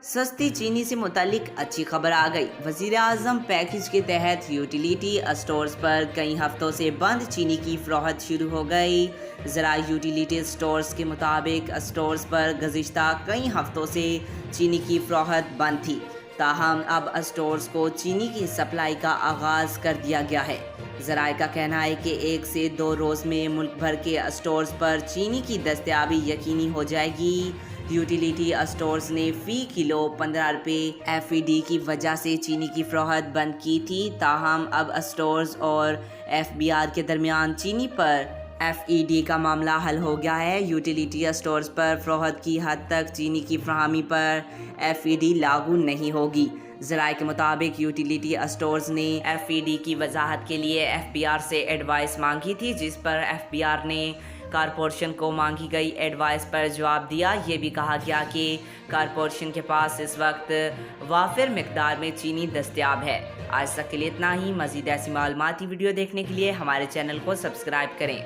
सस्ती चीनी से मुतालिक अच्छी खबर आ गई। वज़ीर आज़म पैकेज के तहत यूटिलिटी स्टोर्स पर कई हफ्तों से बंद चीनी की फ़रोख्त शुरू हो गई। ज़रा यूटिलिटी स्टोर्स के मुताबिक स्टोर्स पर गुज़िश्ता कई हफ्तों से चीनी की फ़रोख्त बंद थी, ताहम अब स्टोर्स को चीनी की सप्लाई का आगाज़ कर दिया गया है। ज़राए का कहना है कि 1 से 2 रोज़ में मुल्क भर के स्टोर्स पर चीनी की दस्तयाबी यकीनी हो जाएगी। यूटिलिटी स्टोर्स ने फ़ी किलो 15 रुपये FED की वजह से चीनी की फ़रोख्त बंद की थी, ताहम अब स्टोर्स और FBR के दरमियान चीनी पर FED का मामला हल हो गया है। यूटिलिटी स्टोर्स पर फ़रोख्त की हद तक चीनी की फराहमी पर FED लागू नहीं होगी। ज़राए के मुताबिक यूटिलिटी स्टोर्स ने FED की वजाहत के लिए FBR से एडवाइस मांगी थी, जिस पर FBR ने कॉरपोरेशन को मांगी गई एडवाइस पर जवाब दिया। ये भी कहा गया कि कॉरपोरेशन के पास इस वक्त वाफिर मिकदार में चीनी दस्तयाब है। आज तक के लिए इतना ही। मज़ीद ऐसी मालूमाती वीडियो देखने के लिए हमारे चैनल को सब्सक्राइब करें।